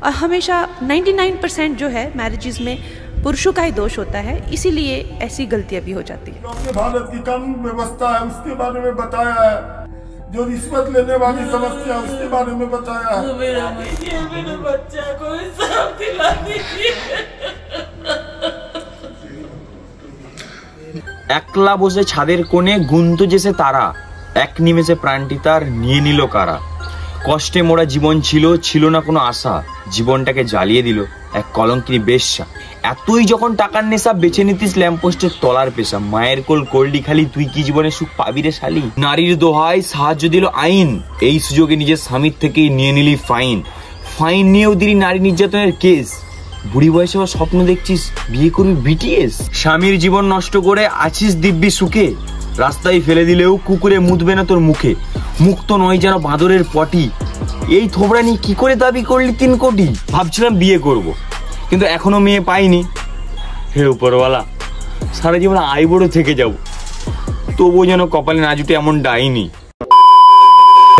और हमेशा 99% जो है मैरिजेस में पुरुषों का ही दोष होता है, इसीलिए ऐसी गलतियां भी हो जाती है। अपने भारत की कानून व्यवस्था है उसके बारे में बताया है, जो रिश्वत लेने वाली समस्या उसके बारे में बताया है। मेरे बच्चा को इंसाफ दिला दीजिए। একলা বসে ছাদের কোণে গুনতো যেসে তারা, এক নিমেষে প্রাণটি তার নিয়ে নিল কারা। কষ্টে মোড়া জীবন ছিল, ছিল না কোনো আশা, জীবনটাকে জ্বালিয়ে দিল এক কলঙ্কিনী বেশ্যা। এতই যখন টাকার নেশা, বেছে নিতিস ল্যাম্পপোস্টের তলার পেশা। মায়ের কোল করলি খালি, তুই কি জীবনে সুখ পাবি রে শালি। নারীর দোহাই সাহায্য দিল আইন, এই সুযোগে নিজের স্বামীর থেকেই নিয়ে নিলি ফাইন। ফাইন নিয়েও দিলি নারী নির্যাতনের কেস। বুড়ি বয়সে স্বপ্ন দেখছিস বিয়ে করবি বিটিএস। স্বামীর জীবন নষ্ট করে আছিস দিব্যি সুখে, রাস্তায় ফেলে দিলেও কুকুরে মুতবে না তোর মুখে। মুক্ত নয় যেন বাঁদরের পটি, এই থোবড়া নিয়ে কি করে দাবি করলি 3 কোটি। ভাবছিলাম বিয়ে করব, কিন্তু এখনো মেয়ে পাইনি। হে উপরওয়ালা, সারা জীবন আইবুড়ো থেকে যাব, তবুও যেন কপালে না জুটে এমন ডাইনি।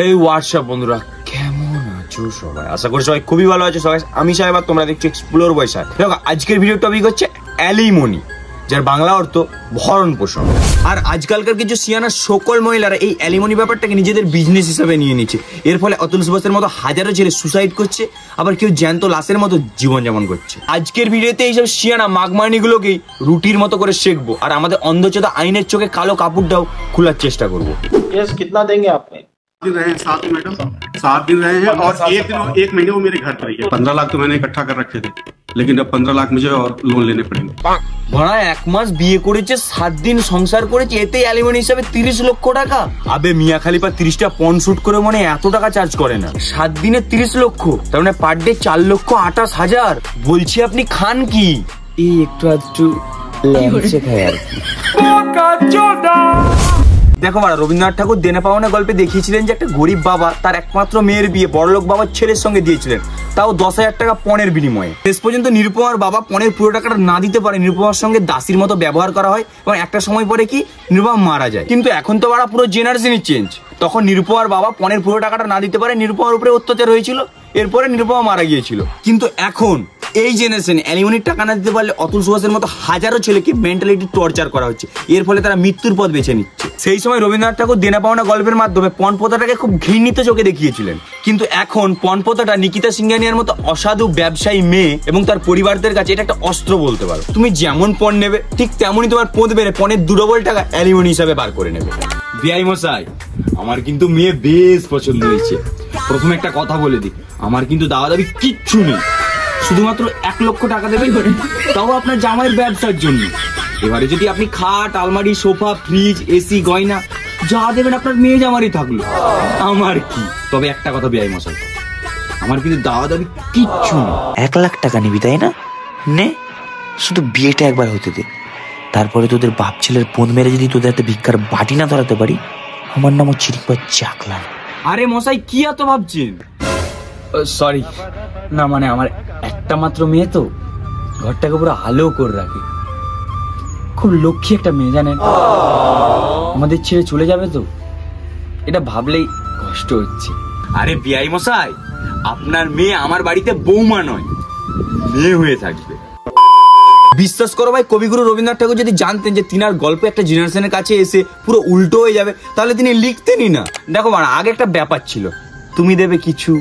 এই হোয়াটসঅ্যাপ বন্ধুরা, কেমন আছো সবাই? আশা করি সবাই খুবই ভালো আছো। সবাই আমি সাহেব, আর তোমরা দেখছো এক্সপ্লোর বয়স। দেখো আজকের ভিডিও টপিক হচ্ছে অ্যালিমনি, যার বাংলা অর্থ ভরণ পোষণ। আর আজকালকার কিছু সিয়ানা সকল মহিলারা এই অ্যালিমনি ব্যাপারটাকে নিজেদের বিজনেস হিসাবে নিয়ে নিচ্ছে। এর ফলে অতুল সুভাষের মতো হাজারো ছেলে সুসাইড করছে, আবার কেউ জ্যান্ত লাশের মতো জীবনযাপন করছে। আজকের ভিডিওতে এইসব সিয়ানা মাগমানিগুলোকেই রুটির মতো করে শেখবো, আর আমাদের অন্ধচেতা আইনের চোখে কালো কাপড়টাও খোলার চেষ্টা করবো। कितना देंगे आपने? दिन रहे हैं 7 मैडम, 7 दिन रहे हैं और एक महीने वो मेरे घर पर ही है। 15 लाख तो मैंने इकट्ठा कर रखे थे, लेकिन अब 15 लाख मुझे और लोन लेने पड़ेंगे। ভাড়া 1 মাস বিয়ে করেছে, 7 দিন সংসার করেছে, এতে অ্যালিমনি হিসাবে 30 লক্ষ টাকা। আবে মিয়া খালিফা 30টা পন শুট করে মনে এত টাকা চার্জ করে না। 7 দিনে 30 লক্ষ, তার মানে পার ডে 4,28,000। বলছি আপনি খান কি? এই একটু আধটু ল্যাংচে খায় আর কি। দেখো বাড়া, রবীন্দ্রনাথ ঠাকুর দেনা পাওনা গল্পে দেখিয়েছিলেন যে একটা গরিব বাবা তার একমাত্র মেয়ের বিয়ে বড়লোক বাবার ছেলের সঙ্গে দিয়েছিলেন, তাও 10,000 টাকা পণের বিনিময়ে। শেষ পর্যন্ত নিরুপমার বাবা পণের পুরো টাকাটা না দিতে পারে, নিরুপমার সঙ্গে দাসীর মতো ব্যবহার করা হয় এবং একটা সময় পরে কি নিরুপমা মারা যায়। কিন্তু এখন তো বাড়া পুরো জেনারেশনই চেঞ্জ। তখন নিরুপমার বাবা পণের পুরো টাকাটা না দিতে পারে, নিরুপমার উপরে অত্যাচার হয়েছিল, এরপরে নিরুপমা মারা গিয়েছিল। কিন্তু এখন এই জেনারেশন অ্যালিমনির টাকা না দিতে পারলে অতুল সুভাষের মতো হাজারো ছেলেকে মেন্টালিটি টর্চার করা হচ্ছে, এর ফলে তারা মৃত্যুর পথ বেছে নিচ্ছে। সেই সময় রবীন্দ্রনাথ ঠাকুর দেনা পাওনা গল্পের মাধ্যমে পণ প্রথাটাকে খুব ঘৃণিত চোখে দেখিয়েছিলেন। কিন্তু এখন পণ প্রথাটা নিকিতা সিংহানিয়ার মতো অসাধু ব্যবসায়ী মেয়ে এবং তার পরিবারদের কাছে এটা একটা অস্ত্র বলতে পারো। তুমি যেমন পণ নেবে ঠিক তেমনই তোমার পোঁত বেড়ে পণের 2 ডবল টাকা অ্যালিমনি হিসাবে বার করে নেবে। বিআই মশাই, আমার কিন্তু মেয়ে বেশ পছন্দ হয়েছে। প্রথমে একটা কথা বলে দিই, আমার কিন্তু দাওয়া দাবি কিচ্ছু নেই, শুধুমাত্র 1 লক্ষ টাকা দেবেন, তাও আপনার জামাইয়ের ব্যবসার জন্য। এবারে যদি আপনি খাট, আলমারি, সোফা, ফ্রিজ, এসি, গয়না যা দেবেন আপনার মেয়ে জামারই থাকলো, আমার কি। তবে একটা কথা বিআই মশাই, আমার কিন্তু দাওয়া দাবি কিচ্ছু নেই। 1 লাখ টাকা নিবি তাই না? নে, শুধু বিয়েটা একবার হতে দে, তারপরে তোদের বাপ ছেলের পোন মেরে যদি তোদের একটা ভিক্ষার বাটি না ধরাতে পারি, আমার নামও চিরিকবার চাকলা। আরে মশাই কি এত ভাবছেন? সরি না, মানে আমার একটা মাত্র মেয়ে তো, ঘরটাকে পুরো আলো করে রাখে, খুব লক্ষ্মী একটা মেয়ে জানেন। আমাদের ছেড়ে চলে যাবে তো, এটা ভাবলেই কষ্ট হচ্ছে। আরে বিআই মশাই, আপনার মেয়ে আমার বাড়িতে বৌমা নয়, মেয়ে হয়ে থাকবে। বিশ্বাস করো ভাই, কবিগুরু রবীন্দ্রনাথ ঠাকুর যদি জানতেন যে তিনার গল্প একটা জেনারেশনের কাছে এসে পুরো উল্টো হয়ে যাবে, তাহলে তিনি লিখতেনই না। দেখো মানে আগে একটা ব্যাপার ছিল, তুমি দেবে কিছু,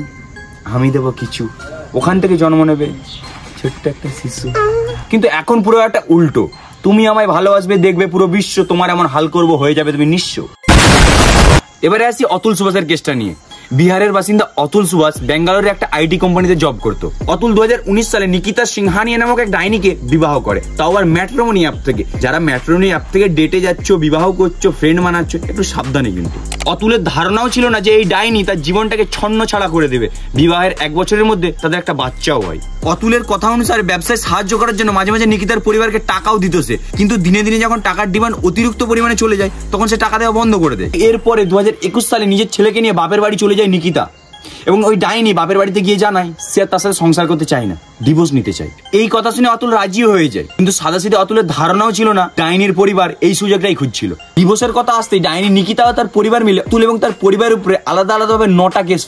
আমি দেব কিছু, ওখান থেকে জন্ম নেবে ছোট্ট একটা শিশু। কিন্তু এখন পুরো একটা উল্টো, তুমি আমায় ভালোবাসবে, দেখবে পুরো বিশ্ব তোমার এমন হাল করবো, হয়ে যাবে তুমি নিঃস্ব। এবারে আসি অতুল সুভাষের কেসটা নিয়ে। বিহারের বাসিন্দা অতুল সুভাষ ব্যাঙ্গালোরে একটা আইটি কোম্পানিতে জব করতো। অতুল 2019 সালে নিকিতা সিংহানিয়া নামক এক ডাইনিকে বিবাহ করে, তাও আবার ম্যাট্রিমনি অ্যাপ থেকে। যারা ম্যাট্রিমনি অ্যাপ থেকে ডেটে যাচ্ছ, বিবাহ করছো, ফ্রেন্ড বানাচ্ছ, একটু সাবধানে কিন্তু। অতুলের ধারণাও ছিল না যে এই ডাইনি তার জীবনটাকে ছন্ন ছাড়া করে দেবে। বিবাহের 1 বছরের মধ্যে তাদের একটা বাচ্চাও হয়। অতুলের কথা অনুসারে ব্যবসায় সাহায্য করার জন্য মাঝে মাঝে নিকিতার পরিবারকে টাকাও দিত সে, কিন্তু দিনে দিনে যখন টাকার ডিমান্ড অতিরিক্ত পরিমাণে চলে যায়, তখন সে টাকা দেওয়া বন্ধ করে দেয়। এরপরে 2021 সালে নিজের ছেলেকে নিয়ে বাপের বাড়ি চলে যায় নিকিতা। এবং ওই ডাইনি বাপের বাড়িতে গিয়ে জানায় সে আর তার সাথে সংসার করতে চায় না, ডিভোর্স নিতে চায়। এই কথা শুনে অতুল রাজি হয়ে যায়, কিন্তু সাদাসিধে অতুলের ধারণাও ছিল না ডাইনির পরিবার এই সুযোগটাই খুঁজছিল। ডিভোর্সের কথা আসতেই ডাইনি নিকিতা ও তার পরিবার মিলে অতুল এবং তার পরিবারের উপরে আলাদা আলাদাভাবে 9টা কেস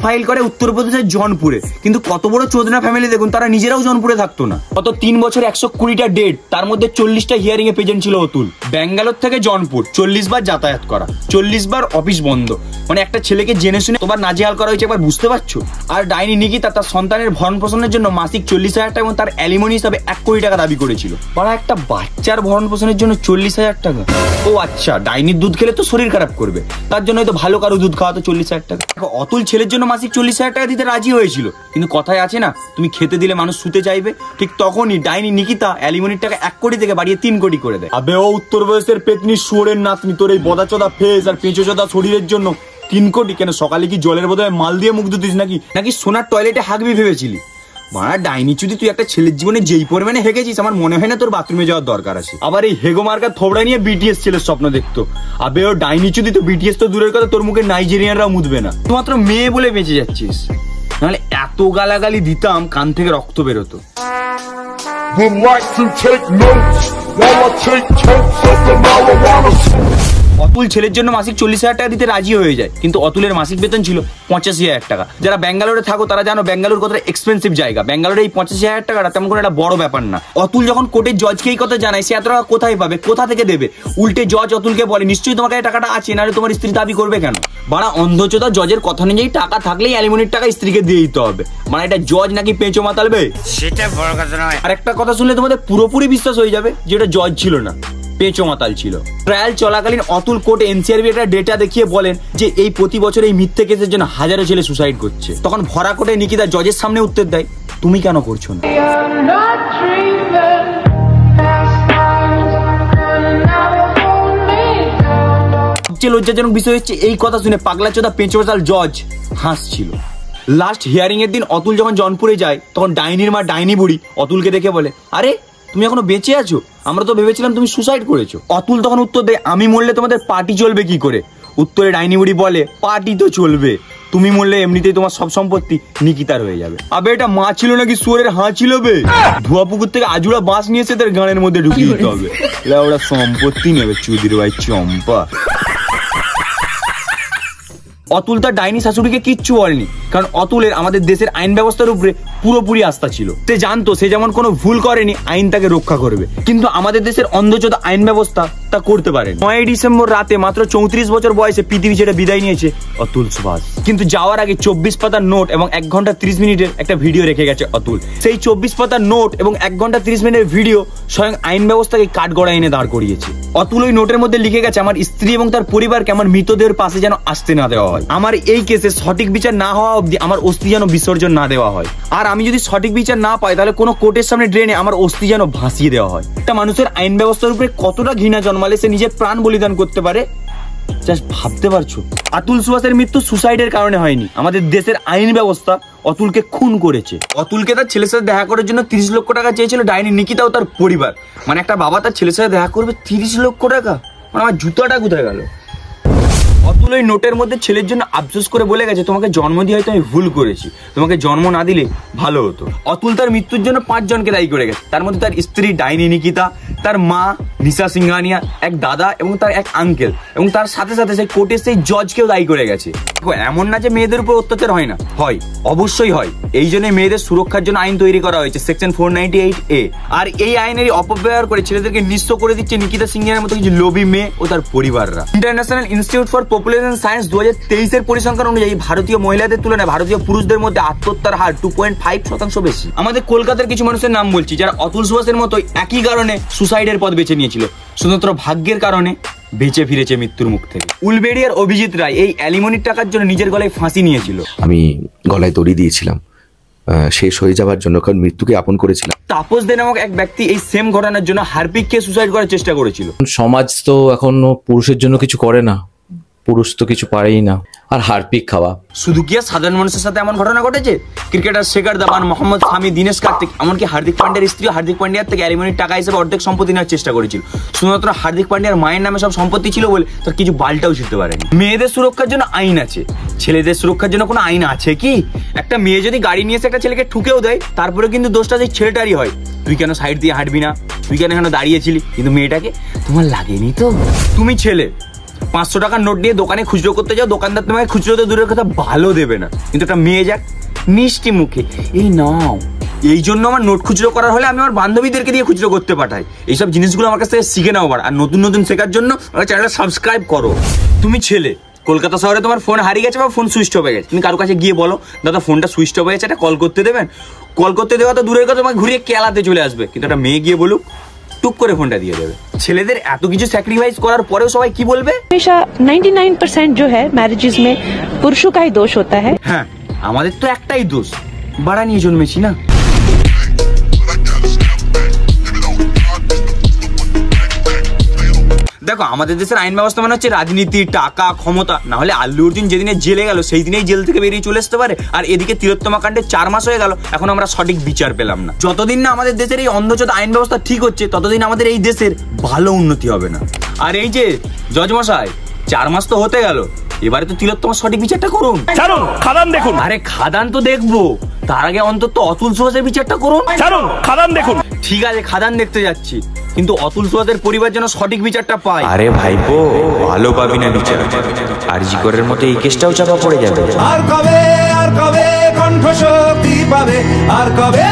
ফাইল করে উত্তরপ্রদেশের জনপুরে। কিন্তু কত বড় চোদনা ফ্যামিলি দেখুন, তারা নিজেরাও জনপুরে থাকতো না। গত 3 বছর 120টা ডেট, তার মধ্যে 40টা হিয়ারিং এ প্রেজেন্ট ছিল অতুল। ব্যাঙ্গালোর থেকে জনপুর 40 বার যাতায়াত করা, 40 বার অফিস বন্ধ, মানে একটা ছেলেকে জেনে শুনে তোমার নাজেহাল করা হয়েছে, একবার বুঝতে পারছো? আর ডাইনি নিকিতা তার সন্তানের ভরণ পোষণের জন্য মাসিক 40,000 টাকা এবং তার অ্যালিমনি হিসাবে 1 কোটি টাকা দাবি করেছিল। বড় একটা বাচ্চার ভরণ পোষণের জন্য 40,000 টাকা? ও আচ্ছা, ডাইনির দুধ খেলে তো শরীর খারাপ করবে, তার জন্য হয়তো ভালো কারো দুধ খাওয়া তো 40,000 টাকা। অতুল ছেলের জন্য মাসিক 40,000 টাকা দিতে রাজি হয়েছিল, কিন্তু কথায় আছে না, তুমি খেতে দিলে মানুষ শুতে চাইবে। ঠিক তখনই ডাইনি নিকিতা অ্যালিমনির টাকা 1 কোটি থেকে বাড়িয়ে 3 কোটি করে দেয়। আবে ও উত্তরপ্রদেশের পেতনি শুয়োরের নাতনি, তোর এই বদাচোদা ফেস আর পেঁচোচোদা শরীরের জন্য 3 কোটি কেন? সকালে কি জলের বদলে মাল দিয়ে মুখ ধুতিস নাকি সোনার টয়লেটে হাগবি ভেবেছিলি? মারা ডাইনি চুদি, তুই একটা ছেলের জীবনে যেই পরিমাণে হেগেছিস, আমার মনে হয় না তোর বাথরুমে যাওয়ার দরকার আছে। আবার এই হেগো মার্কা থোবড়া নিয়ে বিটিএস ছেলের স্বপ্ন দেখতো। আবে ও ডাইনি চুদি, তো বিটিএস তো দূরের কথা, তোর মুখে নাইজেরিয়ানরাও মুদবে না। তুই মাত্র মেয়ে বলে বেঁচে যাচ্ছিস, নাহলে এত গালাগালি দিতাম কান থেকে রক্ত বেরোতো। অতুল ছেলের জন্য মাসিক 40,000 টাকা দিতে রাজি হয়ে যায়, কিন্তু অতুলের মাসিক বেতন ছিল 85,000 টাকা। যারা ব্যাঙ্গালোরে থাকো তারা জানো ব্যাঙ্গালোর কতটা এক্সপেন্সিভ জায়গা। ব্যাঙ্গালোরে এই 85,000 টাকাটা তেমন কোনো একটা বড় ব্যাপার না। অতুল যখন কোর্টের জজকে এই কথা জানায়, সে এত টাকা কোথায় পাবে, কোথা থেকে দেবে? উল্টে জজ অতুলকে বলে, নিশ্চয়ই তোমার কাছে টাকাটা আছে, নাহলে তোমার স্ত্রী দাবি করবে কেন? বাড়া অন্ধচোদা, জজের কথা অনুযায়ী টাকা থাকলেই অ্যালিমনির টাকা স্ত্রীকে দিয়ে দিতে হবে। মানে এটা জজ নাকি পেঁচো মাতালবে, সেটা বড় কথা নয়। আর একটা কথা শুনলে তোমাদের পুরোপুরি বিশ্বাস হয়ে যাবে যে এটা জজ ছিল না, পেঁচো মাতাল ছিল। ট্রায়াল চলাকালীন অতুল কোর্ট এনসিআরবি একটা ডেটা দেখিয়ে বলেন যে এই প্রতি বছর এই মিথ্যে কেসের জন্য হাজারো ছেলে সুসাইড করছে। তখন ভরা কোর্টে নিকিতা জজের সামনে উত্তর দেয়, তুমি কেন করছো না? সবচেয়ে লজ্জাজনক বিষয় হচ্ছে এই কথা শুনে পাগলাচোদা পেঁচো মাতাল জজ হাসছিল। লাস্ট হিয়ারিং এর দিন অতুল যখন জনপুরে যায়, তখন ডাইনির মা ডাইনি বুড়ি অতুলকে দেখে বলে, আরে তুমি এখনো বেঁচে আছো, আমরা তো ভেবেছিলাম তুমি সুসাইড করেছো। অতুল তখন উত্তর দেয়, আমি মরলে তোমাদের পার্টি চলবে কি করে? উত্তরে ডাইনি বুড়ি বলে, পার্টি তো চলবে, তুমি মরলে এমনিতেই তোমার সব সম্পত্তি নিকিতার হয়ে যাবে। আবে এটা মা ছিল নাকি শুয়োরের হাঁ ছিল বে? ধোয়া পুকুর থেকে আজুড়া বাঁশ নিয়ে এসে তার গানের মধ্যে ঢুকিয়ে দিতে হবে, ওরা সম্পত্তি নেবে চুদির ভাই চম্পা। অতুল তার ডাইনি শাশুড়িকে কিচ্ছু বলেনি, কারণ অতুলের আমাদের দেশের আইন ব্যবস্থার উপরে পুরোপুরি আস্থা ছিল। সে জানতো সে যেমন কোনো ভুল করেনি, আইন তাকে রক্ষা করবে, কিন্তু আমাদের দেশের অন্ধচোদা আইন ব্যবস্থা তা করতে পারেনি। 9 ডিসেম্বর রাতে মাত্র 34 বছর বয়সে পৃথিবী ছেড়ে বিদায় নিয়েছে অতুল সুভাষ। কিন্তু যাওয়ার আগে 24 পাতার নোট এবং 1 ঘন্টা 30 মিনিটের একটা ভিডিও রেখে গেছে অতুল। সেই 24 পাতার নোট এবং 1 ঘন্টা 30 মিনিটের ভিডিও স্বয়ং আইন ব্যবস্থাকে কাঠগড়া এনে দাঁড় করিয়েছে। অতুল ওই নোটের মধ্যে লিখে গেছে, আমার স্ত্রী এবং তার পরিবারকে আমার মৃতদেহের পাশে যেন আসতে না দেওয়া হয়, আমার এই কেসে সঠিক বিচার না হওয়া অবধি আমার অস্থি যেন বিসর্জন না দেওয়া হয়, আর আমি যদি সঠিক বিচার না পাই তাহলে কোনো কোর্টের সামনে ড্রেনে আমার অস্থি যেন ভাসিয়ে দেওয়া হয়। একটা মানুষের আইন ব্যবস্থার উপরে কতটা ঘৃণা জন্মালে সে নিজের প্রাণ বলিদান করতে পারে, জাস্ট ভাবতে পারছো? অতুল সুভাষের মৃত্যু সুসাইডের কারণে হয়নি, আমাদের দেশের আইন ব্যবস্থা অতুলকে খুন করেছে। অতুলকে তার ছেলের সাথে দেখা করার জন্য 30 লক্ষ টাকা চেয়েছিল ডাইনি নিকিতা ও তার পরিবার। মানে একটা বাবা তার ছেলের সাথে দেখা করবে 30 লক্ষ টাকা, মানে আমার জুতাটা কোথায় গেল? অতুল ওই নোটের মধ্যে ছেলের জন্য আফসোস করে বলে গেছে, তোমাকে জন্ম দিয়ে হয়তো আমি ভুল করেছি, তোমাকে জন্ম না দিলে ভালো হতো। অতুল তার মৃত্যুর জন্য 5 জনকে দায়ী করে গেছে, তার মধ্যে তার স্ত্রী ডাইনি নিকিতা, তার মা নিশা সিংহানিয়া, এক দাদা এবং তার এক আঙ্কেল, এবং তার সাথে সাথে সেই কোর্টের সেই জজকেও দায়ী করে গেছে। এমন না যে মেয়েদের উপর অত্যাচার হয় না, হয়, অবশ্যই হয়। এই জন্য মেয়েদের সুরক্ষার জন্য আইন তৈরি করা হয়েছে, সেকশন 498A। আর এই আইনের অপব্যবহার করে ছেলেদেরকে নিঃস্ব করে দিচ্ছে নিকিতা সিংহানিয়ার মতো কিছু লোভী মেয়ে ও তার পরিবাররা। International Institute for Population Science 2023 এর পরিসংখ্যান অনুযায়ী ভারতীয় মহিলাদের তুলনায় ভারতীয় পুরুষদের মধ্যে আত্মহত্যার হার 2.5% বেশি। আমাদের কলকাতার কিছু মানুষের নাম বলছি যারা অতুল সুভাষের মতো একই কারণে সুসাইডের পথ বেছে নিয়েছিল, শুধুমাত্র ভাগ্যের কারণে বেঁচে ফিরেছে মৃত্যুর মুখ থেকে। উলবেড়িয়ার অভিজিৎ রায় এই অ্যালিমনির টাকার জন্য নিজের গলায় ফাঁসি নিয়েছিল। আমি গলায় দড়ি দিয়েছিলাম শেষ হয়ে যাওয়ার জন্য, কারণ মৃত্যুকে আপন করেছিলাম। তাপস দে নামক এক ব্যক্তি এই সেম ঘটনার জন্য হারপিককে সুসাইড করার চেষ্টা করেছিল। সমাজ তো এখনো পুরুষের জন্য কিছু করে না, পুরুষ তো কিছু পারেই না। আর হারপিক খাওয়া। শুধু কি আর সাধারণ মানুষের সাথে এমন ঘটনা ঘটেছে? ক্রিকেটার শেখর ধাওয়ান, মোহাম্মদ শামি, দীনেশ কার্তিক, এমনকি হার্দিক পান্ডিয়ার স্ত্রী হার্দিক পান্ডিয়ার থেকে অ্যালিমনির টাকা হিসেবে অর্ধেক সম্পত্তি নেওয়ার চেষ্টা করেছিল। শুধুমাত্র হার্দিক পান্ডিয়ার মায়ের নামে সব সম্পত্তি ছিল বলে তার কিছু বালটাও ছিলতে পারেনি। মেয়েদের সুরক্ষার জন্য আইন আছে, ছেলেদের সুরক্ষার জন্য কোনো আইন আছে কি? একটা মেয়ে যদি গাড়ি নিয়ে এসে একটা ছেলেকে ঠুকেও দেয়, তারপরে কিন্তু দোষটা সেই ছেলেটারই হয়। তুই কেন সাইড দিয়ে হাঁটবি না, তুই কেন এখানে দাঁড়িয়েছিলি, কিন্তু মেয়েটাকে তোমার লাগেনি তো। তুমি ছেলে 500 টাকার নোট নিয়ে দোকানে খুচরো করতে যাও, দোকানদার তোমাকে খুচরোতে দূরের কথা ভালো দেবে না, কিন্তু একটা মেয়ে যাক মিষ্টি মুখে এই নাও। এই জন্য আমার নোট খুচরো করার হলে আমি আমার বান্ধবীদেরকে দিয়ে খুচরো করতে পাঠাই। এইসব জিনিসগুলো আমার কাছ থেকে শিখে নাও আর নতুন নতুন শেখার জন্য আমার চ্যানেলটা সাবস্ক্রাইব করো। তুমি ছেলে, কলকাতা শহরে তোমার ফোন হারিয়ে গেছে বা ফোন সুইচ অফ হয়ে গেছে, তুমি কারো কাছে গিয়ে বলো দাদা ফোনটা সুইচ অফ হয়ে গেছে, এটা কল করতে দেবেন। কল করতে দেওয়া তো দূরের কথা, তোমাকে ঘুরিয়ে কেলাতে চলে আসবে, কিন্তু একটা মেয়ে গিয়ে বলুক টুক করে ফোনটা দিয়ে দেবে। ছেলেদের এত কিছু স্যাক্রিফাইস করার পরেও সবাই কি বলবে? हमेशा 99% जो है मैरिजेस में पुरुषों का ही दोष होता है। হ্যাঁ, আমাদের তো একটাই দোষ, বাড়া নিয়ে জন্মেছি না। দেখো আমাদের দেশের আইন ব্যবস্থা মানে হচ্ছে রাজনীতি, টাকা, ক্ষমতা। না হলে আল্লু অর্জুন যেদিনে জেলে গেল সেই দিনেই জেল থেকে বেরিয়ে চলে আসতে পারে, আর এদিকে তিলোত্তমা কাণ্ডে 4 মাস হয়ে গেল, এখন আমরা সঠিক বিচার পেলাম না। যতদিন না আমাদের দেশের এই অন্ধচোদ আইন ব্যবস্থা ঠিক হচ্ছে, ততদিন আমাদের এই দেশের ভালো উন্নতি হবে না। আর এই যে জজ মশাই, 4 মাস তো হতে গেল, এবারে তো তিলোত্তমার সঠিক বিচারটা করুন। ছাড়ুন, খাদান দেখুন। আরে খাদান তো দেখবো, তার আগে অন্তত অতুল সুভাষের বিচারটা করুন। ছাড়ুন, খাদান দেখুন। ঠিক আছে, খাদান দেখতে যাচ্ছি, কিন্তু অতুল সুভাষের পরিবার যেন সঠিক বিচারটা পায়। আরে ভাইপো, ভালো পাবি না বিচার, আরজি করের মতো এই কেসটাও চাপা পড়ে যাবে। আর কবে কণ্ঠশক্তি পাবে, আর কবে